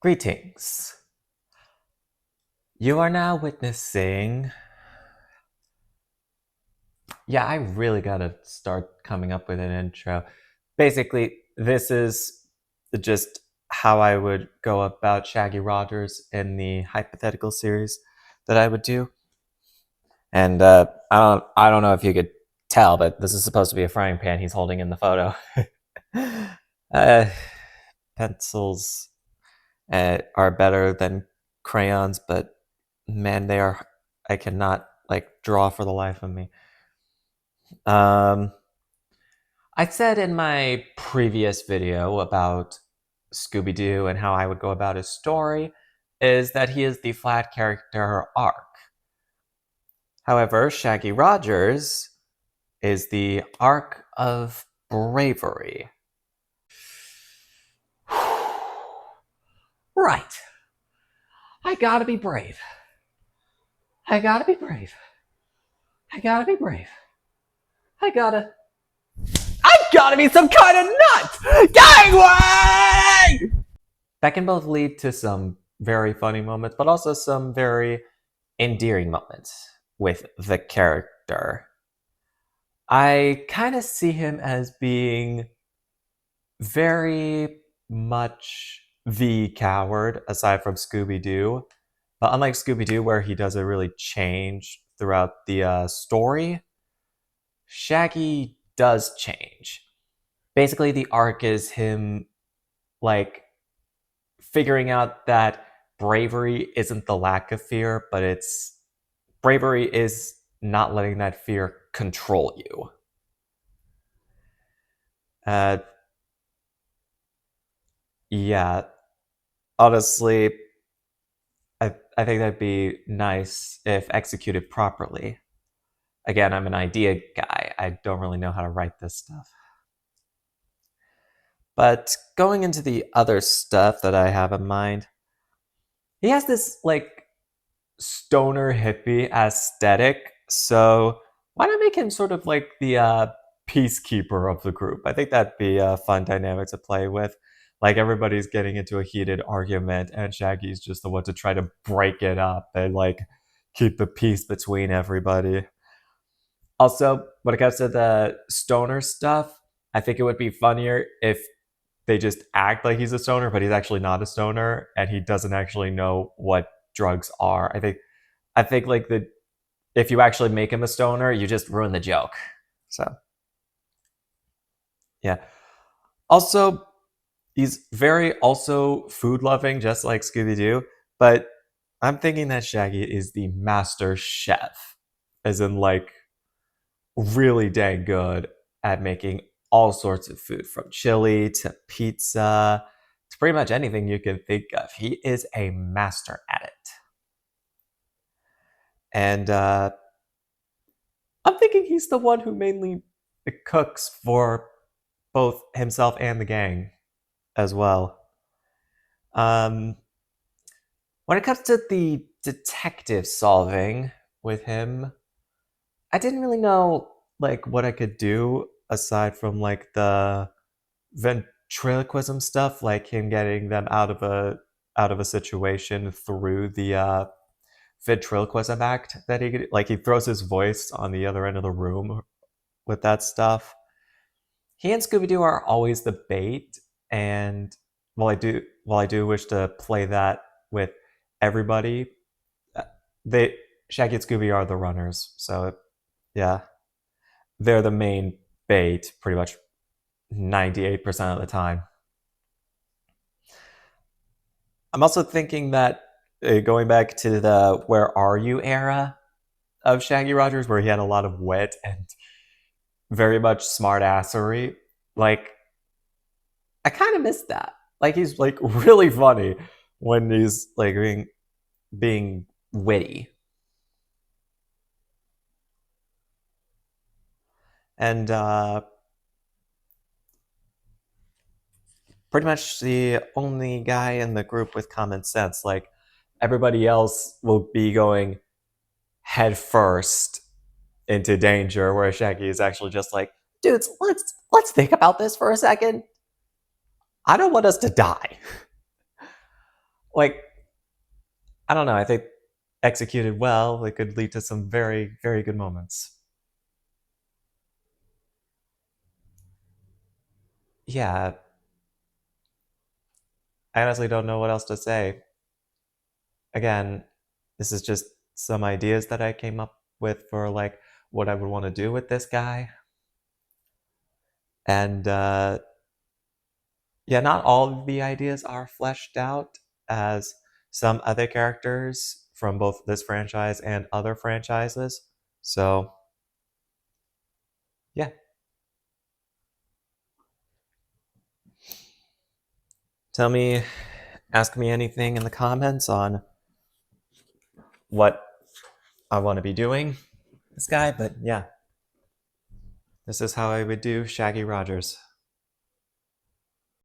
Greetings. You are now witnessing. Yeah, I really gotta start coming up with an intro. Basically, this is just how I would go about Shaggy Rogers in the hypothetical series that I would do. And I don't know if you could tell, but this is supposed to be a frying pan he's holding in the photo. uh, Pencils are better than crayons, but man, they are. I cannot draw for the life of me. Um, I said in my previous video about Scooby Doo and how I would go about his story is that he is the flat character arc. However, Shaggy Rogers is the arc of bravery. Right. I gotta be brave. I gotta be brave. I gotta be brave. I gotta be some kind of nut! Gangway! That can both lead to some very funny moments, but also some very endearing moments with the character. I kind of see him as being very much the coward, aside from Scooby Doo. But unlike Scooby Doo, where he doesn't really change throughout the story, Shaggy does change. Basically, the arc is him like figuring out that bravery isn't the lack of fear, but it's bravery is not letting that fear control you. Uh, yeah, honestly, I think that'd be nice if executed properly. Again, I'm an idea guy. I don't really know how to write this stuff. But going into the other stuff that I have in mind, he has this stoner hippie aesthetic. So why not make him sort of like the peacekeeper of the group? I think that'd be a fun dynamic to play with. Like everybody's getting into a heated argument, and Shaggy's just the one to try to break it up and keep the peace between everybody. Also, when it comes to the stoner stuff, I think it would be funnier if they just act like he's a stoner, but he's actually not a stoner, and he doesn't actually know what drugs are. I think if you actually make him a stoner, you just ruin the joke. So yeah. Also, he's very also food loving, just like Scooby Doo. But I'm thinking that Shaggy is the master chef, as in really dang good at making all sorts of food, from chili to pizza to pretty much anything you can think of. He is a master at it. And I'm thinking he's the one who mainly cooks for both himself and the gang as well. Um, when it comes to the detective solving with him, I didn't really know what I could do aside from the ventriloquism stuff, like him getting them out of a situation through the ventriloquism act that he throws his voice on the other end of the room with that stuff. He and Scooby Doo are always the bait, and while I do wish to play that with everybody, uh, they Shaggy and Scooby are the runners. So yeah, they're the main bait pretty much 98% of the time. I'm also thinking that going back to the "Where Are You" era of Shaggy Rogers, where he had a lot of wit and very much smartassery, I kind of miss that. He's really funny when he's being witty. And pretty much the only guy in the group with common sense. Everybody else will be going head first into danger, where Shaggy is actually just like, dudes, let's think about this for a second. I don't want us to die. like, I don't know. I think executed well, it could lead to some very, very good moments. Yeah, I honestly don't know what else to say. Again, this is just some ideas that I came up with for like what I would want to do with this guy. And yeah, not all of the ideas are fleshed out as some other characters from both this franchise and other franchises. So, yeah, tell me, ask me anything in the comments on what I want to be doing this guy. But yeah, this is how I would do Shaggy Rogers.